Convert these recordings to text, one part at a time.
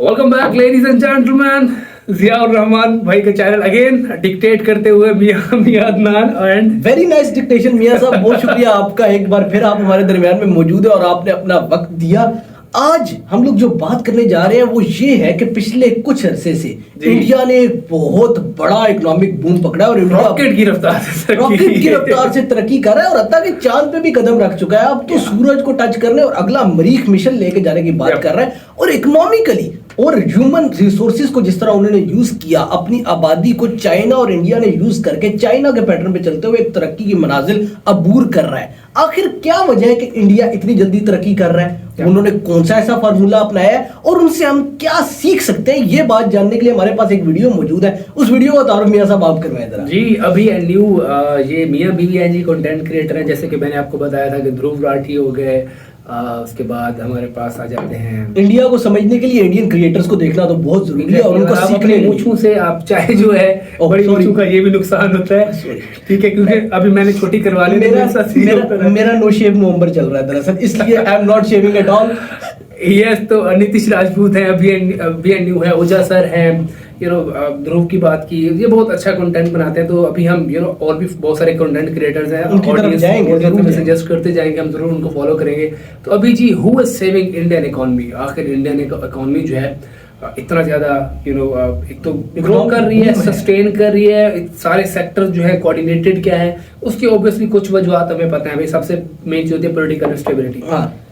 Welcome back ladies and gentleman, Ziaur Rahman भाई का channel again dictate करते हुए मियां Adnan and very nice dictation मियां साहब, बहुत शुक्रिया आपका। एक बार फिर आप हमारे दरमियान में मौजूद है और आपने अपना वक्त दिया। आज हम लोग जो बात करने जा रहे हैं वो ये है कि पिछले कुछ अरसे से इंडिया ने एक बहुत बड़ा इकोनॉमिक बूम पकड़ा और इंडिया रॉकेट की रफ्तार से तरक्की कर रहा है और हत्ता कि चांद पे भी कदम रख चुका है। अब तो सूरज को टच करने और अगला मरीख मिशन लेके जाने की बात कर रहा है। और इकोनॉमिकली और ह्यूमन रिसोर्सेज को जिस तरह उन्होंने यूज किया, अपनी आबादी को चाइना और इंडिया ने यूज करके चाइना के पैटर्न पे चलते हुए एक तरक्की की मनाजिल अबूर कर रहा है। आखिर क्या वजह है कि इंडिया इतनी जल्दी तरक्की कर रहा है? उन्होंने कौन सा ऐसा फार्मूला अपनाया है और उनसे हम क्या सीख सकते हैं? ये बात जानने के लिए हमारे पास एक वीडियो मौजूद है। उस वीडियो का तारुफ मियां साहब आप करवाएं जरा। जी, अभी न्यू ये मियां बीवी हैं जी, कंटेंट क्रिएटर हैं। जैसे कि मैंने आपको बताया था कि ध्रुव राठी हो गए, उसके बाद हमारे पास आ जाते हैं। इंडिया को समझने के लिए इंडियन क्रिएटर्स को देखना तो बहुत जरूरी है और उनको सीखने मूंछों से आप चाहे जो है बड़ी मूंछों का ये भी नुकसान होता है, ठीक है, क्योंकि अभी मैंने छोटी करवा ली। मेरा नो शेव नवंबर चल रहा है दरअसल, इसलिए I am not shaving at all. Yes, तो नीतीश राजपूत है, अभी न्यू है, ओजा सर है, ध्रुव की बात की, ये बहुत अच्छा कंटेंट बनाते हैं। तो अभी हम और भी बहुत सारे कंटेंट क्रिएटर्स हैं, ऑडियंस सजेस्ट करते जाएंगे, हम जरूर उनको फॉलो करेंगे। तो अभी जी, who is saving Indian economy? आखिर इंडियन इकोनॉमी जो है इतना ज्यादा एक तो ग्रो कर रही है, सस्टेन कर रही है, सारे सेक्टर जो है कोऑर्डिनेटेड क्या है, उसकी ऑब्वियसली कुछ वजूहत हमें पता है भाई। सबसे मेन जो होती है पॉलिटिकल स्टेबिलिटी,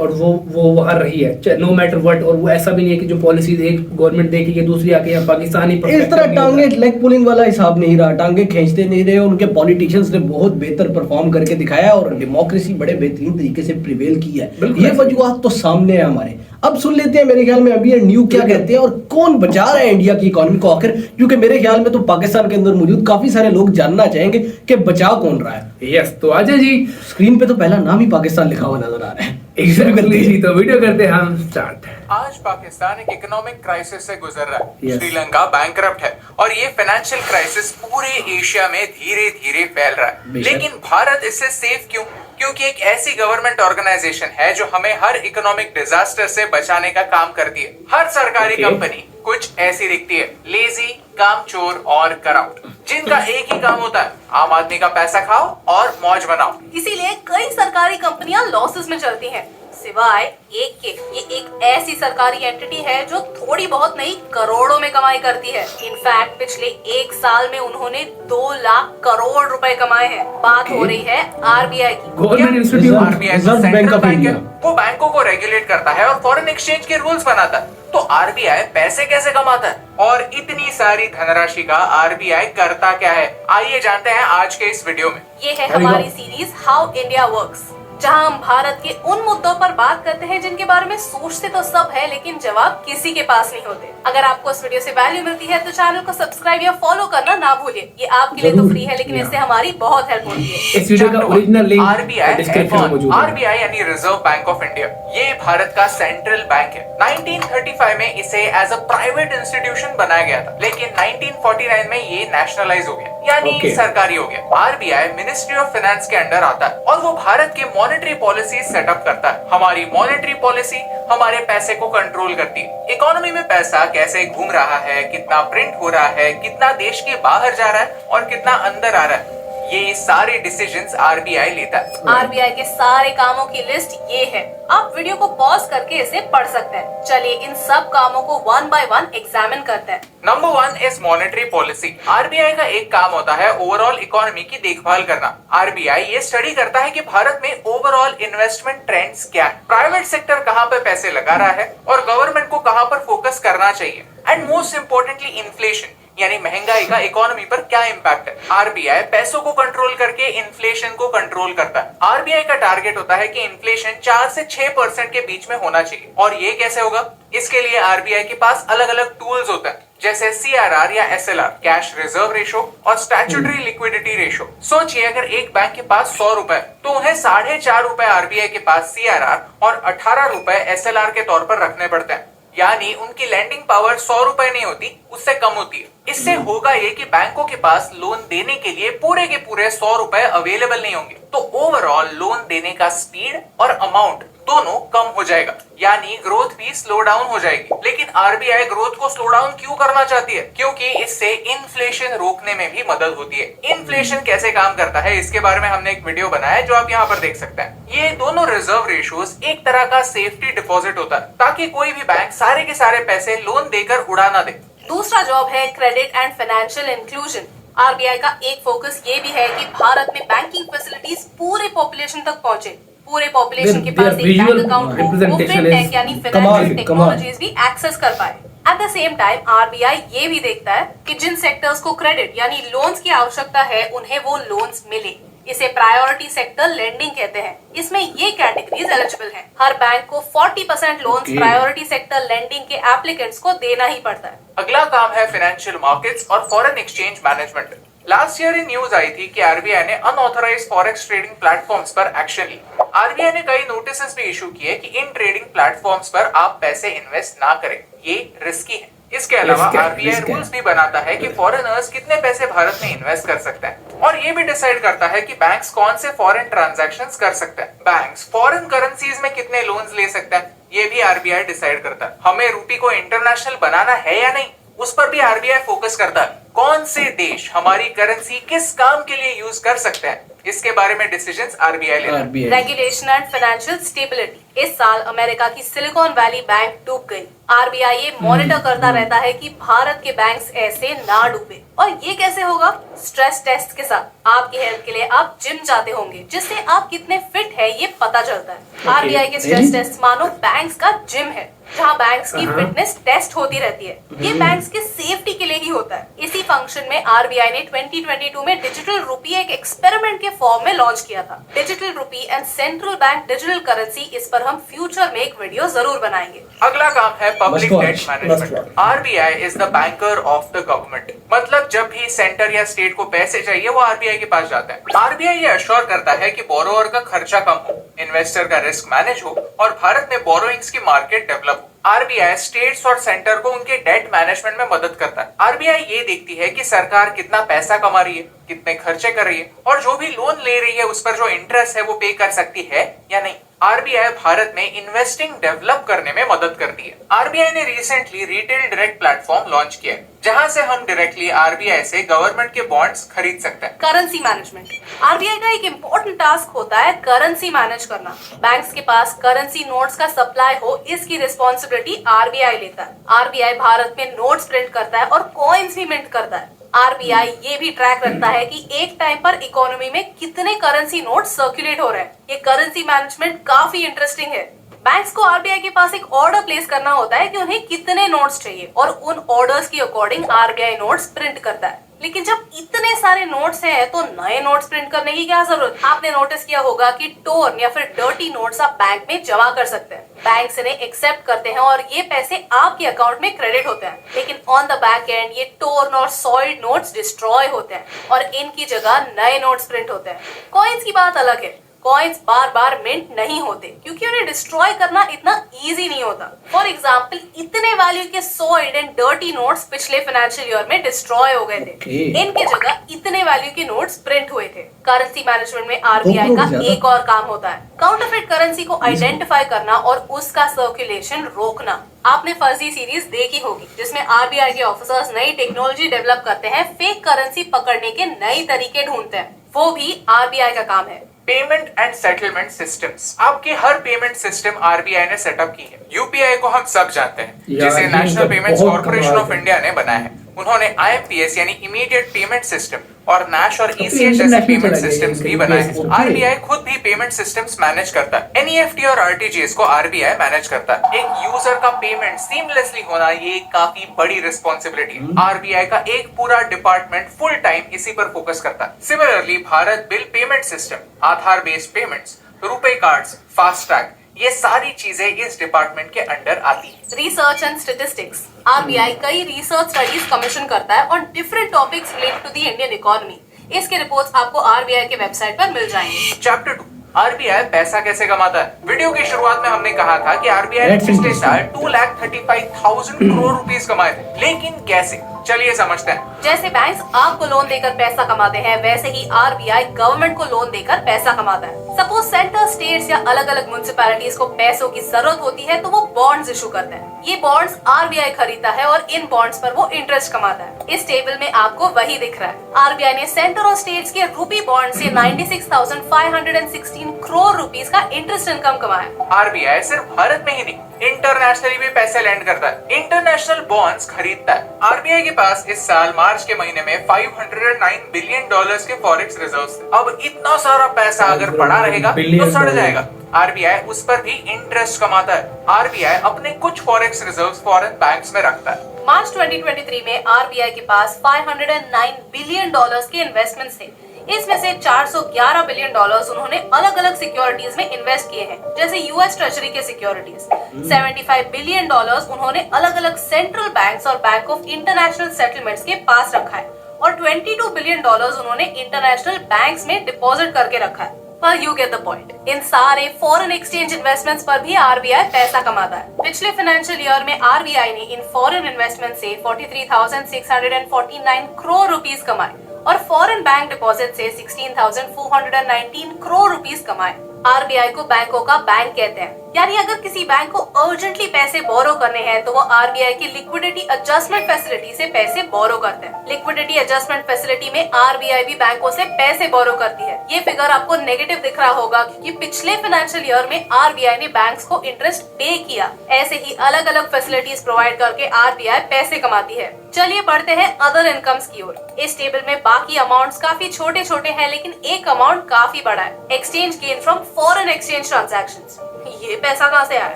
और वो वहां रही है नो मैटर व्हाट। और वो ऐसा भी नहीं है कि जो पॉलिसीज एक गवर्नमेंट देखेगी दूसरी आके या पाकिस्तानी इस तरह टांगे लेग पुलिंग वाला हिसाब नहीं रहा, टांगे खींचते नहीं रहे। उनके पॉलिटिशियंस ने बहुत बेहतर परफॉर्म करके दिखाया और डेमोक्रेसी बड़े बेहतरीन तरीके से प्रिवेल की है। ये वजूहत तो सामने है हमारे। अब सुन लेते हैं मेरे ख्याल में अभी न्यू क्या कहते हैं और कौन बचा रहा है इंडिया की इकोनॉमी को आखिर, क्योंकि मेरे ख्याल में तो पाकिस्तान के अंदर मौजूद काफी सारे लोग जानना चाहेंगे कि बचा कौन रहा है। यस, तो आजा जी, स्क्रीन पे तो पहला नाम ही पाकिस्तान लिखा हुआ नजर आ रहा है। एग्जैक्टली जी, तो वीडियो करते हैं हम स्टार्ट। आज पाकिस्तान एक इकोनॉमिक क्राइसिस से गुजर रहा है। श्रीलंका बैंकरप्ट है और ये फाइनेंशियल क्राइसिस पूरे एशिया में धीरे धीरे फैल रहा है। लेकिन भारत इससे सेफ क्यों? क्योंकि एक ऐसी गवर्नमेंट ऑर्गेनाइजेशन है जो हमें हर इकोनॉमिक डिजास्टर से बचाने का काम करती है। हर सरकारी कंपनी कुछ ऐसी दिखती है, लेजी, कामचोर और करप्ट, जिनका एक ही काम होता है, आम आदमी का पैसा खाओ और मौज बनाओ। इसीलिए कई सरकारी कंपनियां लॉसेस में चलती हैं, सिवाय एक के। ये एक ऐसी सरकारी एंटिटी है जो थोड़ी बहुत नहीं करोड़ों में कमाई करती है। इनफैक्ट पिछले एक साल में उन्होंने 2 लाख करोड़ रुपए कमाए हैं। बात हो रही है आरबीआई की। Government institute, RBI bank of India, वो बैंकों को रेगुलेट करता है और फॉरेन एक्सचेंज के रूल्स बनाता है। तो आरबीआई पैसे कैसे कमाता है और इतनी सारी धनराशि का आरबीआई करता क्या है? आइए जानते हैं आज के इस वीडियो में। ये है हमारी सीरीज हाउ इंडिया वर्क्स, जहां हम भारत के उन मुद्दों पर बात करते हैं जिनके बारे में सोचते तो सब है लेकिन जवाब किसी के पास नहीं होते। अगर आपको इस वीडियो से वैल्यू मिलती है तो चैनल को सब्सक्राइब या फॉलो करना ना भूलिए। ये आपके लिए तो फ्री है लेकिन इससे हमारी बहुत हेल्प होती है। इस वीडियो का ओरिजिनल लिंक आरबीआई डिस्क्रिप्शन में मौजूद है। आरबीआई यानी रिजर्व बैंक ऑफ इंडिया, ये भारत का सेंट्रल बैंक है। 1935 में इसे एज अ प्राइवेट इंस्टीट्यूशन बनाया गया था, लेकिन 1949 में ये नेशनलाइज हो गया, यानी सरकारी हो गया। आरबीआई मिनिस्ट्री ऑफ फाइनेंस के अंडर आता है और वो भारत के मॉनेटरी पॉलिसी सेटअप करता है। हमारी मॉनेटरी पॉलिसी हमारे पैसे को कंट्रोल करती है। इकोनॉमी में पैसा कैसे घूम रहा है, कितना प्रिंट हो रहा है, कितना देश के बाहर जा रहा है और कितना अंदर आ रहा है, ये सारे डिसीजंस आरबीआई लेता है। आरबीआई के सारे कामों की लिस्ट ये है। आप वीडियो को पॉज करके इसे पढ़ सकते हैं। चलिए इन सब कामों को वन बाय वन एग्जामिन करते हैं। Number 1 is monetary policy. RBI का एक काम होता है ओवरऑल इकोनॉमी की देखभाल करना। आरबीआई ये स्टडी करता है कि भारत में ओवरऑल इन्वेस्टमेंट ट्रेंड्स क्या है, प्राइवेट सेक्टर कहाँ पे पैसे लगा रहा है और गवर्नमेंट को कहाँ पर फोकस करना चाहिए, एंड मोस्ट इंपोर्टेंटली इन्फ्लेशन यानी महंगाई का इकोनॉमी पर क्या इम्पैक्ट है। आरबीआई पैसों को कंट्रोल करके इन्फ्लेशन को कंट्रोल करता है। आरबीआई का टारगेट होता है कि इन्फ्लेशन 4 से 6% के बीच में होना चाहिए। और ये कैसे होगा? इसके लिए आरबीआई के पास अलग अलग टूल्स होते हैं, जैसे सीआरआर या एसएलआर, कैश रिजर्व रेशो और स्टैट्यूटरी लिक्विडिटी रेशो। सोचिए अगर एक बैंक के पास 100 रुपए, तो उन्हें 4.5 रुपए आरबीआई के पास सीआरआर और 18 रुपए एसएलआर के तौर पर रखने पड़ते हैं। यानी उनकी लैंडिंग पावर 100 रुपए नहीं होती, उससे कम होती है। इससे होगा ये कि बैंकों के पास लोन देने के लिए पूरे के पूरे 100 रुपए अवेलेबल नहीं होंगे। तो ओवरऑल लोन देने का स्पीड और अमाउंट दोनों कम हो जाएगा, यानी ग्रोथ भी स्लो डाउन हो जाएगी। लेकिन आरबीआई ग्रोथ को स्लो डाउन क्यों करना चाहती है? क्योंकि इससे इन्फ्लेशन रोकने में भी मदद होती है। इन्फ्लेशन कैसे काम करता है इसके बारे में हमने एक वीडियो बनाया है जो आप यहाँ पर देख सकते हैं। ये दोनों रिजर्व रेशियोज एक तरह का सेफ्टी डिपॉजिट होता है ताकि कोई भी बैंक सारे के सारे पैसे लोन देकर उड़ा ना दे। दूसरा जॉब है credit and financial inclusion. RBI का एक फोकस ये भी है कि भारत में बैंकिंग फैसिलिटीज पूरे पॉपुलेशन तक पहुंचे। पूरे पॉपुलेशन के पास एक बैंक अकाउंट हो, वो फिनटेक यानी फाइनेंशियल टेक्नोलॉजीज भी एक्सेस कर पाए। At the same time RBI ये भी देखता है कि जिन सेक्टर्स को क्रेडिट यानी लोन्स की आवश्यकता है उन्हें वो लोन्स मिले। इसे प्रायोरिटी सेक्टर लेंडिंग कहते हैं। इसमें ये कैटेगरीज एलिजिबल हैं। हर बैंक को 40% लोन्स प्रायोरिटी सेक्टर लेंडिंग के एप्लीकेंट्स को देना ही पड़ता है। अगला काम है फाइनेंशियल मार्केट्स और foreign exchange management. Last year news आई थी कि आरबीआई ने अनऑथराइज्ड फॉरेक्स ट्रेडिंग प्लेटफॉर्म्स पर एक्शन ली। आरबीआई ने कई नोटिस भी इशू किए कि इन ट्रेडिंग प्लेटफॉर्म्स पर आप पैसे इन्वेस्ट ना करें, ये रिस्की है। इसके अलावा आरबीआई रूल्स भी बनाता है कि फॉरेनर्स कितने पैसे भारत में इन्वेस्ट कर सकते हैं और ये भी डिसाइड करता है कि बैंक्स कौन से फॉरेन ट्रांजैक्शंस कर सकते हैं। बैंक्स फॉरेन करेंसीज में कितने लोन्स ले सकते हैं ये भी आरबीआई डिसाइड करता है। हमें रूपी को इंटरनेशनल बनाना है या नहीं, उस पर भी आरबीआई फोकस करता है। कौन से देश हमारी करेंसी किस काम के लिए यूज कर सकते हैं इसके बारे में डिसीजंस आरबीआई लेता है। Regulation and financial stability. इस साल अमेरिका की सिलिकॉन वैली बैंक डूब गई। आरबीआई ये मॉनिटर करता रहता है कि भारत के बैंक्स ऐसे ना डूबे। और ये कैसे होगा? स्ट्रेस टेस्ट के साथ। आपकी हेल्थ के लिए आप जिम जाते होंगे जिससे आप कितने फिट है ये पता चलता है। आरबीआई के स्ट्रेस टेस्ट मानो बैंक्स का जिम है जहाँ बैंक्स की फिटनेस टेस्ट होती रहती है। ये बैंक्स के सेफ्टी के लिए ही होता है। इसी फंक्शन में आरबीआई ने 2022 में डिजिटल रुपी एक एक्सपेरिमेंट के फॉर्म में लॉन्च किया था। Digital rupee and central bank digital currency, इस पर हम फ्यूचर में एक वीडियो जरूर बनाएंगे। अगला काम है public debt management. RBI is the banker of the government. मतलब जब भी सेंटर या स्टेट को पैसे चाहिए वो आरबीआई के पास जाता है। आरबीआई ये अश्योर करता है कि बोरोवर का खर्चा कम हो, इन्वेस्टर का रिस्क मैनेज हो और भारत में बोरोइंग्स की मार्केट डेवलप हो। आरबीआई स्टेट्स और सेंटर को उनके डेट मैनेजमेंट में मदद करता है। आरबीआई ये देखती है कि सरकार कितना पैसा कमा रही है, कितने खर्चे कर रही है और जो भी लोन ले रही है उस पर जो इंटरेस्ट है वो पे कर सकती है या नहीं। आरबीआई भारत में इन्वेस्टिंग डेवलप करने में मदद करती है। आरबीआई ने recently retail direct platform launch किया है जहां से हम डायरेक्टली आरबीआई से गवर्नमेंट के बॉन्ड्स खरीद सकते हैं। Currency management. आरबीआई का एक इम्पोर्टेंट टास्क होता है करेंसी मैनेज करना। बैंक्स के पास करेंसी नोट्स का सप्लाई हो इसकी रिस्पॉन्सिबिलिटी आरबीआई लेता है। आरबीआई भारत में नोट्स प्रिंट करता है और कॉइन्स भी मिंट करता है। आरबीआई ये भी ट्रैक रखता है कि एक टाइम पर इकोनॉमी में कितने करेंसी नोट सर्कुलेट हो रहे हैं। ये करेंसी मैनेजमेंट काफी इंटरेस्टिंग है। बैंक्स को आरबीआई के पास एक ऑर्डर प्लेस करना होता है कि उन्हें कितने नोट्स चाहिए और उन ऑर्डर्स के अकॉर्डिंग आरबीआई नोट्स प्रिंट करता है। लेकिन जब इतने सारे नोट्स हैं तो नए नोट्स प्रिंट करने की क्या जरूरत? आपने नोटिस किया होगा कि टोर्न या फिर डर्टी नोट्स आप बैंक में जमा कर सकते हैं। बैंक इन्हें एक्सेप्ट करते हैं और ये पैसे आपके अकाउंट में क्रेडिट होते हैं। लेकिन ऑन द बैक एंड ये टोर्न और सॉइल्ड नोट्स डिस्ट्रॉय होते हैं और इनकी जगह नए नोट्स प्रिंट होते हैं। कॉइन्स की बात अलग है। कॉइन्स बार बार मिंट नहीं होते क्योंकि उन्हें डिस्ट्रॉय करना इतना इजी नहीं होता। फॉर एग्जाम्पल इतने वैल्यू के सॉइल्ड एंड डर्टी नोट्स पिछले फाइनेंशियल ईयर में डिस्ट्रॉय हो गए थे। इनके जगह इतने वैल्यू के नोट्स प्रिंट हुए थे। करेंसी मैनेजमेंट में आरबीआई का एक और काम होता है काउंटरफिट करेंसी को आइडेंटिफाई करना और उसका सर्कुलेशन रोकना। आपने फर्जी सीरीज देखी होगी जिसमें आरबीआई के ऑफिसर्स नई टेक्नोलॉजी डेवलप करते हैं, फेक करेंसी पकड़ने के नए तरीके ढूंढते हैं। वो भी आरबीआई का काम है। Payment and settlement systems. आपके हर पेमेंट सिस्टम आरबीआई ने सेटअप की है। यूपीआई को हम सब जानते हैं जिसे national payments corporation of India ने बनाया है। उन्होंने आईएमपीएस यानी इमीडिएट पेमेंट सिस्टम और नैश और ईसीएच जैसे पेमेंट सिस्टम्स भी बनाए हैं। आरबीआई खुद भी पेमेंट सिस्टम्स मैनेज करता है। एनईएफटी और आरटीजीएस को आरबीआई मैनेज करता है। एक यूजर का पेमेंट सीमलेसली होना ये काफी बड़ी रिस्पॉन्सिबिलिटी है। आरबीआई का एक पूरा डिपार्टमेंट फुल टाइम इसी पर फोकस करता है। Similarly Bharat bill payment system, Aadhaar based payments, RuPay cards, fast track, ये सारी चीजें इस डिपार्टमेंट के अंडर आती है। Research and statistics. आरबीआई कई रिसर्च स्टडीज कमीशन करता है on different topics related to the Indian economy. इसके रिपोर्ट्स आपको आरबीआई के वेबसाइट पर मिल जाएंगे। चैप्टर 2 आरबीआई पैसा कैसे कमाता है? वीडियो की शुरुआत में हमने कहा था कि आरबीआई ने पिछले साल 2,35,000 करोड़ रुपीस कमाए थे, लेकिन कैसे? चलिए समझते हैं। जैसे बैंक्स आपको लोन देकर पैसा कमाते हैं, वैसे ही आरबीआई गवर्नमेंट को लोन देकर पैसा कमाता है। सपोज सेंटर, स्टेट्स या अलग अलग म्युनिसिपैलिटीज को पैसों की जरूरत होती है तो वो बॉन्ड्स इशू करते हैं। ये बॉन्ड्स आरबीआई खरीदता है और इन बॉन्ड्स पर वो इंटरेस्ट कमाता है। इस टेबल में आपको वही दिख रहा है। आरबीआई ने सेंटर और स्टेट्स के रूपी बॉन्ड से 96,516 करोड़ रुपीस का इंटरेस्ट इनकम कमाया। आरबीआई सिर्फ भारत में ही नहीं, इंटरनेशनली भी पैसे लैंड करता है, इंटरनेशनल बॉन्ड्स खरीदता है। आरबीआई के पास इस साल मार्च के महीने में $509 बिलियन के फॉरेक्स रिजर्व्स थे। अब इतना सारा पैसा अगर पड़ा रहेगा तो सड़ जाएगा। आरबीआई उस पर भी इंटरेस्ट कमाता है। आरबीआई अपने कुछ फॉरेक्स रिजर्व्स फॉरेन बैंक्स में रखता है। मार्च 2023 में आरबीआई के पास $509 बिलियन के इन्वेस्टमेंट्स थे। इसमें से $411 बिलियन उन्होंने अलग अलग सिक्योरिटीज में इन्वेस्ट किए हैं, जैसे यूएस ट्रेजरी के सिक्योरिटीज। 75 बिलियन उन्होंने अलग अलग सेंट्रल बैंक्स और बैंक ऑफ इंटरनेशनल सेटलमेंट्स के पास रखा है, और 22 बिलियन उन्होंने इंटरनेशनल बैंक्स में डिपॉजिट करके रखा है। पर यू गेट द पॉइंट। इन सारे फॉरेन एक्सचेंज इन्वेस्टमेंट्स पर भी आरबीआई पैसा कमाता है। पिछले फाइनेंशियल ईयर में आरबीआई ने इन फॉरेन इन्वेस्टमेंट से 43,649 करोड़ रुपीस कमाए और फॉरेन बैंक डिपॉजिट से 16,419 करोड़ रुपीस कमाए। आरबीआई को बैंकों का बैंक कहते हैं, यानी अगर किसी बैंक को अर्जेंटली पैसे बोरो करने हैं तो वो आरबीआई की लिक्विडिटी एडजस्टमेंट फैसिलिटी से पैसे बोरो करते हैं। लिक्विडिटी एडजस्टमेंट फैसिलिटी में आरबीआई भी बैंकों से पैसे बोरो करती है। ये फिगर आपको नेगेटिव दिख रहा होगा क्योंकि पिछले फाइनेंशियल ईयर में आरबीआई ने बैंक्स को इंटरेस्ट पे किया। ऐसे ही अलग अलग फैसिलिटीज प्रोवाइड करके आरबीआई पैसे कमाती है। चलिए बढ़ते हैं अदर इनकम्स की ओर। इस टेबल में बाकी अमाउंट्स काफी छोटे छोटे हैं, लेकिन एक अमाउंट काफी बड़ा है। Exchange gain from foreign exchange transactions. ये पैसा कहाँ से आया?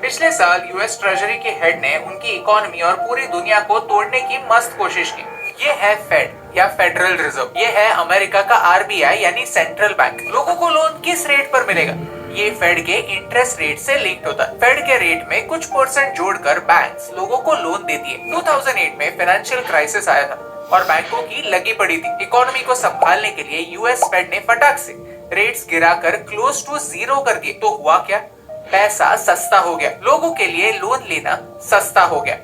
पिछले साल यूएस ट्रेजरी के हेड ने उनकी इकोनॉमी और पूरी दुनिया को तोड़ने की मस्त कोशिश की। ये है फेड या फेडरल रिजर्व। ये है अमेरिका का आरबीआई यानी सेंट्रल बैंक। लोगों को लोन किस रेट पर मिलेगा? ये फेड के इंटरेस्ट रेट से लिंक्ड होता है। फेड के रेट में कुछ परसेंट जोड़कर बैंक्स लोगों को लोन देती है। 2008 में फाइनेंशियल क्राइसिस आया था और बैंकों की लगी पड़ी थी। इकोनॉमी को संभालने के लिए यूएस फेड ने फटाक से रेट्स गिराकर क्लोज टू जीरो कर दिए। तो हुआ क्या? पैसा सस्ता हो गया। लोगों के लिए लोन लेना सस्ता हो गया,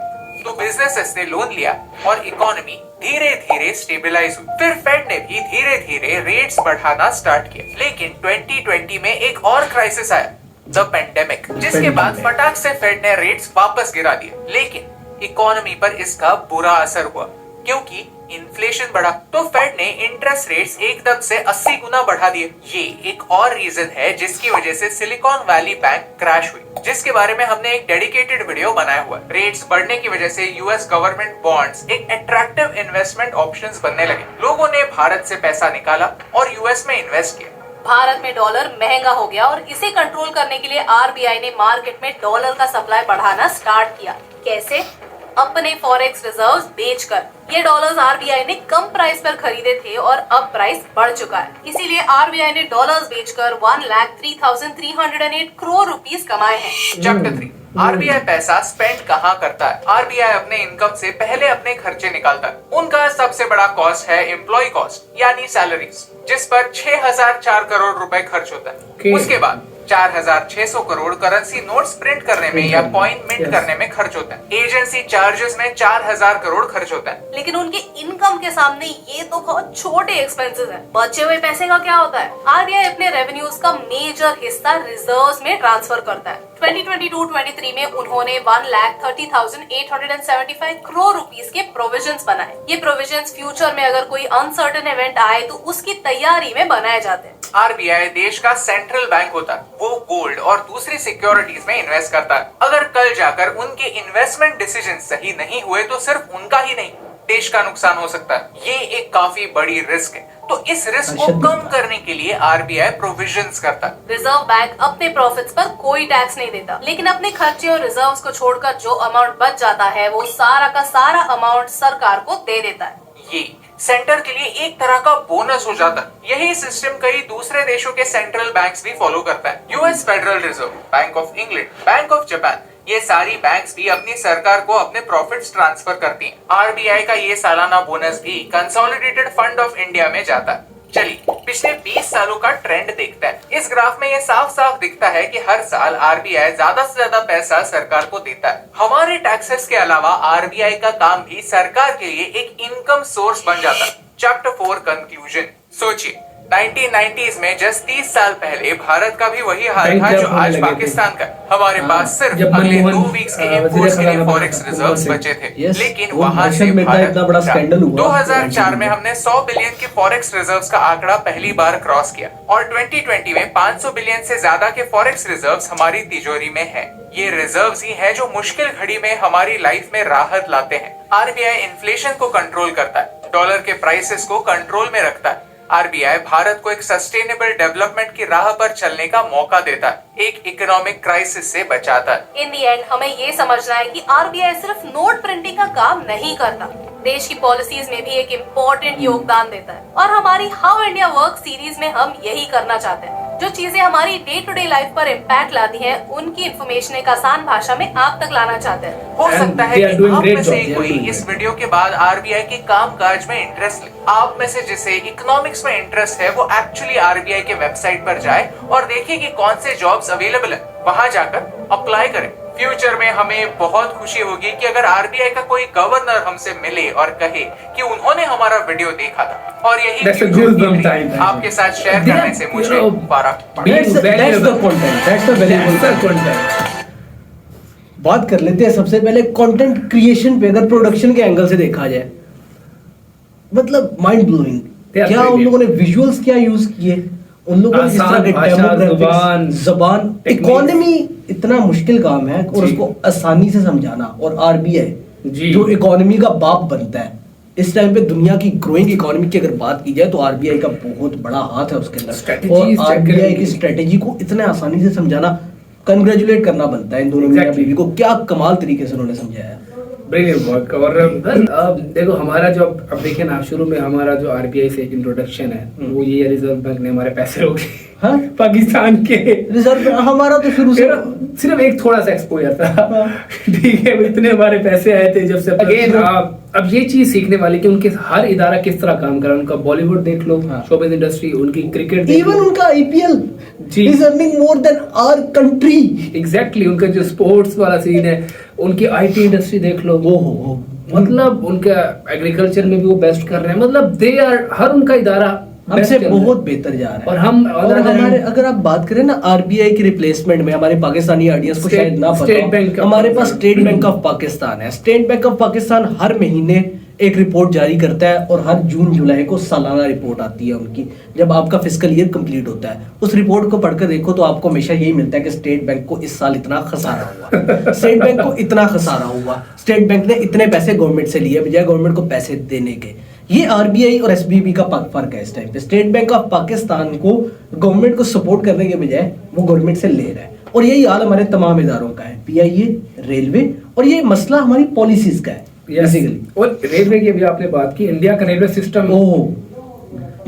तो बिजनेसेस ने लोन लिया और इकोनॉमी धीरे धीरे स्टेबलाइज हुई। फिर फेड ने भी धीरे धीरे रेट्स बढ़ाना स्टार्ट किया। लेकिन 2020 में एक और क्राइसिस आया, द पेंडेमिक, जिसके बाद फटाक से फेड ने रेट्स वापस गिरा दिए। लेकिन इकोनॉमी पर इसका बुरा असर हुआ क्योंकि इन्फ्लेशन बढ़ा, तो फेड ने इंटरेस्ट रेट्स एकदम से 80 गुना बढ़ा दिए। ये एक और रीजन है जिसकी वजह से सिलिकॉन वैली बैंक क्रैश हुई, जिसके बारे में हमने एक डेडिकेटेड वीडियो बनाया हुआ है। रेट्स बढ़ने की वजह से यूएस गवर्नमेंट बॉन्ड्स एक अट्रैक्टिव इन्वेस्टमेंट ऑप्शंस बनने लगे। लोगों ने भारत से पैसा निकाला और यूएस में इन्वेस्ट किया। भारत में डॉलर महंगा हो गया और इसे कंट्रोल करने के लिए आरबीआई ने मार्केट में डॉलर का सप्लाई बढ़ाना स्टार्ट किया। कैसे? अपने फॉरेक्स रिजर्व्स बेचकर। ये डॉलर्स आरबीआई ने कम प्राइस पर खरीदे थे और अब प्राइस बढ़ चुका है। इसीलिए आरबीआई ने डॉलर्स बेचकर 1,03,308 करोड़ रुपीस कमाए हैं। चैप्टर 3, आरबीआई पैसा स्पेंड कहाँ करता है? आरबीआई अपने इनकम से पहले अपने खर्चे निकालता है। उनका सबसे बड़ा कॉस्ट है एम्प्लॉय कॉस्ट यानी सैलरीज, जिस पर 6,004 करोड़ रुपए खर्च होता है। उसके बाद 4,600 करोड़ करेंसी नोट्स प्रिंट करने में या कॉइन मिंट करने में खर्च होता है। एजेंसी चार्जेस में 4,000 करोड़ खर्च होता है। लेकिन उनके इनकम के सामने ये तो बहुत छोटे एक्सपेंसेस हैं। बचे हुए पैसे का क्या होता है? आरबीआई अपने रेवेन्यूज का मेजर हिस्सा रिजर्व्स में ट्रांसफर करता है। 2022-23 में उन्होंने 1,30,875 करोड़ रुपीस के प्रोविजंस बनाए। ये प्रोविजंस फ्यूचर में अगर कोई अनसर्टेन इवेंट आए तो उसकी तैयारी में बनाए जाते हैं। आरबीआई देश का सेंट्रल बैंक होता है। वो गोल्ड और दूसरी सिक्योरिटीज में इन्वेस्ट करता है। अगर कल जाकर उनके इन्वेस्टमेंट डिसीजन सही नहीं हुए तो सिर्फ उनका ही नहीं, देश का नुकसान हो सकता है। ये एक काफी बड़ी रिस्क है, तो इस रिस्क को कम करने के लिए आरबीआई प्रोविजंस करता है। रिजर्व बैंक अपने प्रॉफिट्स पर कोई टैक्स नहीं देता, लेकिन अपने खर्चे और रिजर्व्स को छोड़कर जो अमाउंट बच जाता है वो सारा का सारा अमाउंट सरकार को दे देता है। ये सेंटर के लिए एक तरह का बोनस हो जाता है। यही सिस्टम कई दूसरे देशों के सेंट्रल बैंक्स भी फॉलो करता है। US federal reserve, bank of England, bank of Japan, ये सारी बैंक्स भी अपनी सरकार को अपने प्रॉफिट्स ट्रांसफर करती हैं। आरबीआई का ये सालाना बोनस भी कंसोलिडेटेड फंड ऑफ इंडिया में जाता है। चलिए पिछले 20 सालों का ट्रेंड देखते हैं। इस ग्राफ में ये साफ साफ दिखता है कि हर साल आरबीआई ज्यादा से ज्यादा पैसा सरकार को देता है। हमारे टैक्सेस के अलावा आरबीआई का काम भी सरकार के लिए एक इनकम सोर्स बन जाता है। Chapter 4 conclusion. सोचिए 1990s में जस्ट 30 साल पहले भारत का भी वही हाल था जो आज पाकिस्तान का। हमारे पास सिर्फ अगले 2 वीक्स के इंपोर्ट्स के लिए फॉरेक्स रिजर्व्स बचे थे, लेकिन वहां से भारत 2004 में हमने 100 बिलियन के फॉरेक्स रिजर्व्स का आंकड़ा पहली बार क्रॉस किया और 2020 में 500 बिलियन से ज्यादा के फॉरेक्स रिजर्व्स हमारी तिजोरी में है। ये रिजर्व्स ही हैं जो मुश्किल घड़ी में हमारी लाइफ में राहत लाते हैं। आरबीआई इन्फ्लेशन को कंट्रोल करता है, डॉलर के प्राइसेस को कंट्रोल में रखता है। आरबीआई भारत को एक सस्टेनेबल डेवलपमेंट की राह पर चलने का मौका देता है, एक इकोनॉमिक क्राइसिस से बचाता है। इन दी एंड हमें ये समझना है कि आरबीआई सिर्फ नोट प्रिंटिंग का काम नहीं करता, देश की पॉलिसीज में भी एक इम्पोर्टेंट योगदान देता है। और हमारी हाउ इंडिया वर्क सीरीज में हम यही करना चाहते हैं। जो चीजें हमारी डे टू डे लाइफ पर इम्पैक्ट लाती हैं, उनकी इन्फॉर्मेशन एक आसान भाषा में आप तक लाना चाहते हैं। हो सकता है कि आप में से कोई इस वीडियो के बाद आरबीआई के कामकाज में इंटरेस्ट ले। आप में से जिसे इकोनॉमिक्स में इंटरेस्ट है वो एक्चुअली आरबीआई के वेबसाइट पर जाए और देखे कि कौन से जॉब्स अवेलेबल है, वहां जाकर अप्लाई करें। फ्यूचर में हमें बहुत खुशी होगी कि अगर आरबीआई का कोई गवर्नर हमसे मिले और कहे कि उन्होंने हमारा वीडियो देखा था और यही आपके साथ शेयर करने से मुझे बात कर लेते हैं सबसे पहले कंटेंट क्रिएशन पे। अगर प्रोडक्शन के एंगल से देखा जाए, मतलब माइंड ब्लोइंग। क्या उन लोगों ने विजुअल्स क्या यूज किए, उन लोगों ने जिस तरह के डेमोग्राफिक्स, जबान, इकोनॉमी इतना मुश्किल काम है और उसको आसानी से समझाना। और आरबीआई जो इकोनॉमी का बाप बनता है इस टाइम पे, दुनिया की ग्रोइंग इकोनॉमी की अगर बात की जाए तो आरबीआई का बहुत बड़ा हाथ है उसके अंदर। और आरबीआई की स्ट्रेटेजी को इतने आसानी से समझाना, कंग्रेचुलेट करना बनता है इन दोनों मियां बीवी को। क्या कमाल तरीके से उन्होंने समझाया। Brilliant work. और देखो हमारा जो अब देखिए ना, शुरू में हमारा जो आरबीआई से एक इंट्रोडक्शन है वो ये रिजर्व बैंक ने हमारे पैसे रोक लिए। हाँ? पाकिस्तान के रिजर्व हमारा तो शुरू से सिर्फ एक थोड़ा सा एक्सपोजर था, ठीक है। इतने हमारे पैसे आए थे जब से। अगेन अब ये चीज सीखने वाली कि उनके हर इदारा किस तरह काम कर रहा है। उनका बॉलीवुड देख लो, शोबिज इंडस्ट्री, उनकी क्रिकेट, इवन उनका IPL is earning more than our country. Exactly, उनका जो स्पोर्ट्स वाला सीन है, उनकी आईटी इंडस्ट्री देख लो, वो मतलब उनका एग्रीकल्चर में भी वो बेस्ट कर रहे हैं। मतलब दे आर, हर उनका इदारा हमसे बहुत बेहतर जा रहा है। और हम हमारे अगर आप बात करें ना आरबीआई की रिप्लेसमेंट में, हमारे पाकिस्तानी ऑडियंस को शायद ना पता हो, हमारे पास स्टेट बैंक ऑफ पाकिस्तान है। स्टेट बैंक ऑफ पाकिस्तान हर महीने एक रिपोर्ट जारी करता है और हर जून जुलाई को सालाना रिपोर्ट आती है उनकी, जब आपका फिस्कल ईयर कंप्लीट होता है। उस रिपोर्ट को पढ़कर देखो तो आपको हमेशा यही मिलता है कि स्टेट बैंक को इस साल इतना खसारा हुआ, स्टेट बैंक को इतना खसारा हुआ, स्टेट बैंक ने इतने पैसे गवर्नमेंट से लिए बजाय गवर्नमेंट को पैसे देने के। ये आरबीआई और एसबीबी का फर्क है इस टाइम पे। स्टेट बैंक ऑफ पाकिस्तान को गवर्नमेंट को सपोर्ट करने के बजाय वो गवर्नमेंट से ले रहा है। और यही हाल हमारे तमाम इदारों का है, पीआईए, रेलवे, और ये मसला हमारी पॉलिसीज का है बेसिकली। और रेलवे की भी आपने बात की, इंडिया का रेलवे सिस्टम,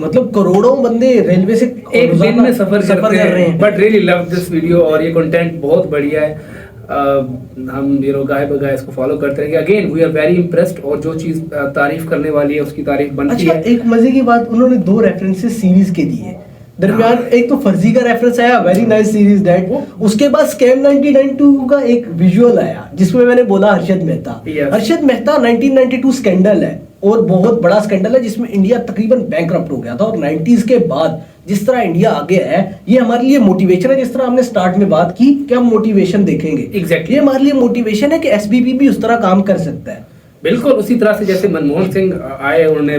मतलब करोड़ों बंदे रेलवे से एक दिन में सफर कर रहे हैं। But really love this video और ये कंटेंट बहुत बढ़िया है। हम गाय बगाए इसको फॉलो करते रहेंगे। Again we are very impressed, और जो चीज तारीफ करने वाली है उसकी तारीफ बनती है। एक मजे की बात, उन्होंने 2 रेफरेंसेस सीरीज के दिए दरमियान। एक तो फर्जी का रेफरेंस आया, वेरी नाइस सीरीज दैट। उसके बाद स्कैम 1992 का एक विजुअल आया जिसमें मैंने बोला हर्षद मेहता। हर्षद मेहता 1992 स्कैंडल है और बहुत बड़ा स्कैंडल है जिसमें इंडिया तकरीबन बैंकरप्ट हो गया था। और 90s के बाद जिस तरह इंडिया आगे है, ये हमारे लिए मोटिवेशन है। जिस तरह हमने स्टार्ट में बात की कि हम मोटिवेशन देखेंगे, एग्जैक्टली ये हमारे लिए मोटिवेशन है कि एसबीबी भी उस तरह काम कर सकता है। बिल्कुल उसी तरह से जैसे मनमोहन सिंह आए, उन्होंने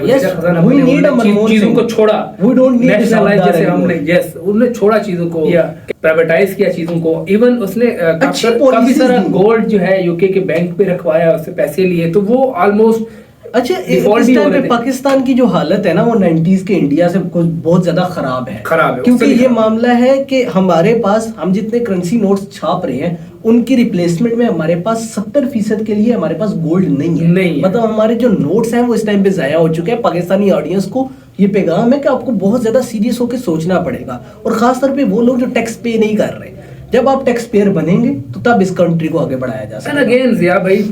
चीजों को छोड़ा, जैसे हमने उन्होंने छोड़ा चीजों को, प्राइवेटाइज किया चीजों को। इवन उसने काफी सारा गोल्ड जो है यूके के बैंक पे रखवाया, उससे पैसे लिए, तो वो ऑलमोस्ट अच्छा। इस टाइम पे पाकिस्तान की जो हालत है ना वो 90s के इंडिया से कुछ बहुत ज्यादा खराब है क्योंकि ये मामला है कि हमारे पास, हम जितने करेंसी नोट्स छाप रहे हैं उनकी रिप्लेसमेंट में हमारे पास 70% के लिए हमारे पास गोल्ड नहीं है। मतलब हमारे जो नोट्स हैं वो इस टाइम पे जाया हो चुके हैं। पाकिस्तानी ऑडियंस को ये पैगाम है कि आपको बहुत ज्यादा सीरियस होकर सोचना पड़ेगा, और खासतौर पे वो लोग जो टैक्स पे नहीं कर रहे। जब आप टैक्स पेयर बनेंगे तो तब इस कंट्री को आगे बढ़ाया जा सकता है। अगेन जिया भाई,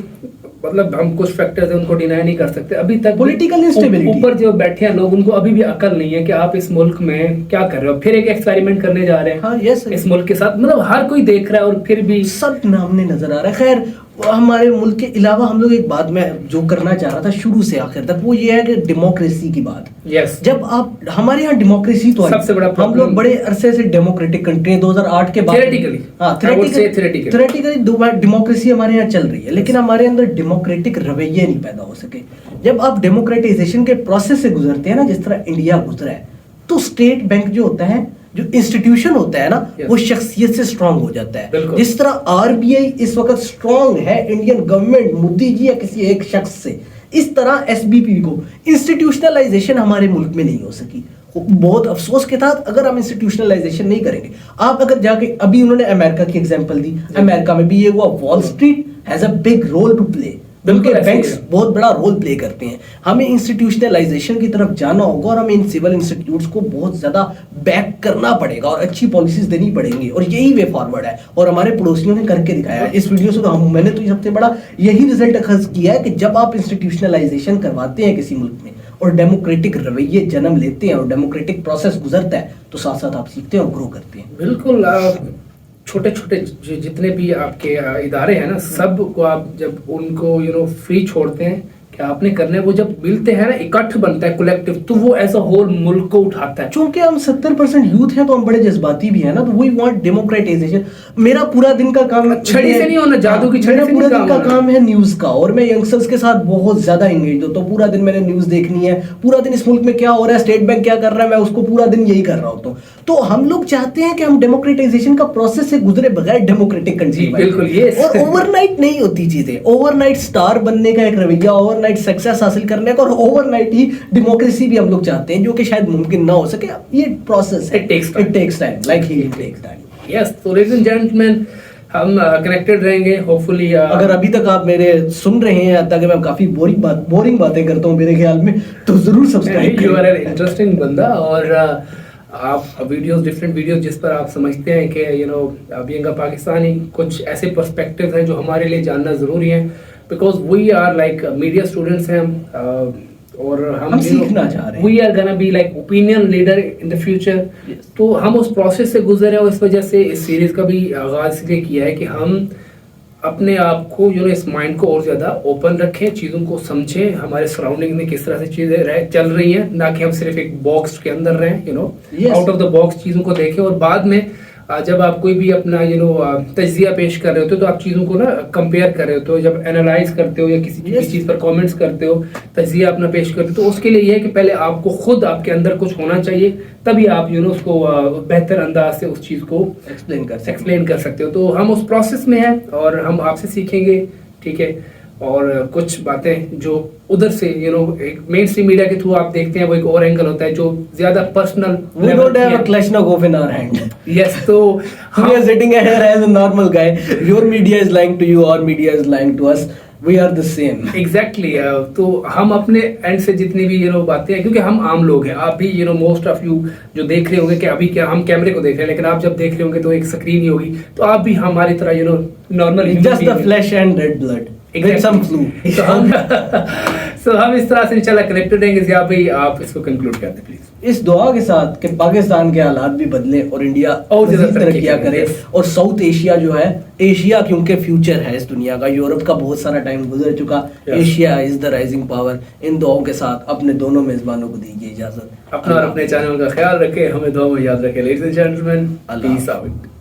मतलब हम कुछ फैक्टर्स हैं उनको डिनाई नहीं कर सकते अभी तक। Political instability। ऊपर जो बैठे हैं लोग, उनको अभी भी अकल नहीं है कि आप इस मुल्क में क्या कर रहे हो। फिर एक एक्सपेरिमेंट करने जा रहे हैं। हाँ, yes, इस मुल्क के साथ, मतलब हर कोई देख रहा है और फिर भी सब सामने नजर आ रहा है। खैर, हमारे मुल्क के अलावा हम लोग एक बात में जो करना चाह रहा था शुरू से आखिर तक, वो ये है कि डेमोक्रेसी की बात। यस, जब आप हमारे यहाँ डेमोक्रेसी तो सबसे बड़ा हम problem- लोग बड़े अरसे से डेमोक्रेटिक कंट्री 2008 के बाद Theoretically, हाँ, I would say theoretically। theoretically democracy हमारे यहाँ चल रही है, लेकिन हमारे अंदर डेमोक्रेटिक रवैये नहीं पैदा हो सके। जब आप डेमोक्रेटाइजेशन के प्रोसेस से गुजरते हैं ना, जिस तरह इंडिया गुजरा है, तो स्टेट बैंक जो होता है, जो इंस्टीट्यूशन होता है ना, Yes। वो शख्सियत से स्ट्रांग हो जाता है। बिल्कुल। जिस तरह आरबीआई इस वक्त स्ट्रांग है इंडियन गवर्नमेंट, मोदी जी या किसी एक शख्स से, इस तरह एसबीपी को इंस्टीट्यूशनलाइजेशन हमारे मुल्क में नहीं हो सकी। बहुत अफसोस के साथ, अगर हम इंस्टीट्यूशनलाइजेशन नहीं करेंगे, आप अगर जाके अभी उन्होंने अमेरिका की एग्जांपल दी, अमेरिका में भी ये हुआ, Wall Street has a big role to play, बिल्कुल उनके ऐसे ही बैंक्स है। बहुत बड़ा रोल प्ले करते हैं। हमें इंस्टीट्यूशनलाइजेशन की तरफ जाना होगा और हमें इन सिविल इंस्टीट्यूट्स को बहुत ज्यादा बैक करना पड़ेगा और अच्छी पॉलिसीज देनी पड़ेंगी, और यही वे फॉरवर्ड है और हमारे पड़ोसियों ने करके दिखाया है। इस वीडियो से तो मैंने तो सबसे बड़ा यही रिजल्ट अखज़ किया है कि जब आप इंस्टीट्यूशनलाइजेशन करवाते हैं किसी मुल्क में और डेमोक्रेटिक रवैये जन्म लेते हैं और डेमोक्रेटिक प्रोसेस गुजरता है, तो साथ साथ आप सीखते हैं और ग्रो करते हैं। बिल्कुल। छोटे छोटे जितने भी आपके इदारे हैं ना, सब को आप जब उनको फ्री छोड़ते हैं कि आपने करना है, वो जब मिलते हैं ना, इकट्ठ बनता है कलेक्टिव, तो वो एज अ होल मुल्क को उठाता है। चूंकि हम 70% यूथ हैं तो हम बड़े जज्बाती भी हैं ना, तो वी वांट डेमोक्रेटाइजेशन। मेरा पूरा दिन का काम छड़ी से नहीं होना, जादू की छड़ी मेरा से पूरा नहीं दिन का काम होना। काम है न्यूज का, और मैं यंगस्टर्स के साथ बहुत ज्यादा एंगेज होता हूँ। पूरा दिन मैंने न्यूज देखनी है, पूरा दिन इस मुल्क में क्या हो रहा है, स्टेट बैंक क्या कर रहा है, मैं उसको पूरा दिन यही कर रहा होता हूँ। तो हम लोग चाहते हैं कि हम डेमोक्रेटाइजेशन का प्रोसेस से गुजरे बगैर डेमोक्रेटिक कंट्री जी, बिल्कुल, yes। और ओवरनाइट नहीं होती चीजें। ओवरनाइट स्टार बनने का एक रवैया, ओवरनाइट सक्सेस हासिल करने का, और ओवरनाइट ही डेमोक्रेसी भी हम लोग चाहते हैं, जो कि शायद मुमकिन ना हो सके। ये प्रोसेस है, It takes time। It takes time, like healing takes time. Yes, तो लेडीज एंड जेंटलमैन, हम कनेक्टेड रहेंगे होपफुली। अगर अभी तक आप मेरे सुन रहे हैं, ताकि मैं काफी बोरिंग बातें करता हूँ मेरे ख्याल में, तो जरूर सब्सक्राइब यू आर करें। एन इंटरेस्टिंग बंदा, और आप डिफरेंट वीडियोस जिस पर आप समझते हैं कि बीइंग अ पाकिस्तानी, कुछ ऐसे पर्सपेक्टिव हैं जो हमारे लिए जानना ज़रूरी है, because we are like media students हैं, और हम सीखना चाह रहे हैं। We are gonna be like opinion leader in the future. तो हम उस प्रोसेस से गुजरे, और इस वजह से इस सीरीज का भी आगाज इसलिए किया है कि हम अपने आप को इस माइंड को और ज़्यादा ओपन रखें, चीज़ों को समझें, हमारे सराउंडिंग में किस तरह से चीज़ें चल रही हैं, ना कि हम सिर्फ एक बॉक्स के अंदर रहें, आउट ऑफ द बॉक्स चीज़ों को देखें। और बाद में जब आप कोई भी अपना तज्जिया पेश कर रहे होते हो, तो आप चीज़ों को ना कंपेयर कर रहे होते हो, जब एनालाइज करते हो या किसी चीज़ पर कमेंट्स करते हो, तज्जिया अपना पेश करते हो, तो उसके लिए यह है कि पहले आपको खुद आपके अंदर कुछ होना चाहिए, तभी आप उसको बेहतर अंदाज से उस चीज़ को एक्सप्लेन कर सकते हो। तो हम उस प्रोसेस में हैं और हम आपसे सीखेंगे, ठीक है। और कुछ बातें जो उधर से एक मेन स्ट्रीम मीडिया के थ्रू आप देखते हैं, वो एक और एंगल होता है जो ज्यादा personal. We don't have a Kalashnikov in our hand. Yes, तो We are sitting here as a normal guy. Your media is lying to you, our media is lying to us. We are the same. Exactly तो हम अपने and से जितनी भी बातें हैं, क्योंकि हम आम लोग हैं, आप भी मोस्ट ऑफ यू जो देख रहे होंगे कि अभी क्या हम कैमरे को देख रहे हैं, लेकिन आप जब देख रहे होंगे तो एक स्क्रीन ही होगी, तो आप भी हमारी तरह normal, Just the flesh and red blood. With some flu. तो हम इस तरह से इंशाल्लाह कनेक्टेड रहेंगे। ज़िया भाई, आप इसको कंक्लूड कर दें प्लीज। इस दुआ के साथ कि पाकिस्तान के हालात भी बदले और इंडिया और ज्यादा मज़ीद तरक्की तरक्कियां करे। करे, और साउथ एशिया जो है, एशिया क्योंकि फ्यूचर है इस दुनिया का, यूरोप का बहुत सारा टाइम गुजर चुका, Asia is the rising power. इन दुआओं के साथ अपने दोनों मेजबानों को दीजिए इजाजत। अपना और अपने चैनल का ख्याल रखें, हमें दुआ में याद रखें। Ladies and gentleman, peace out.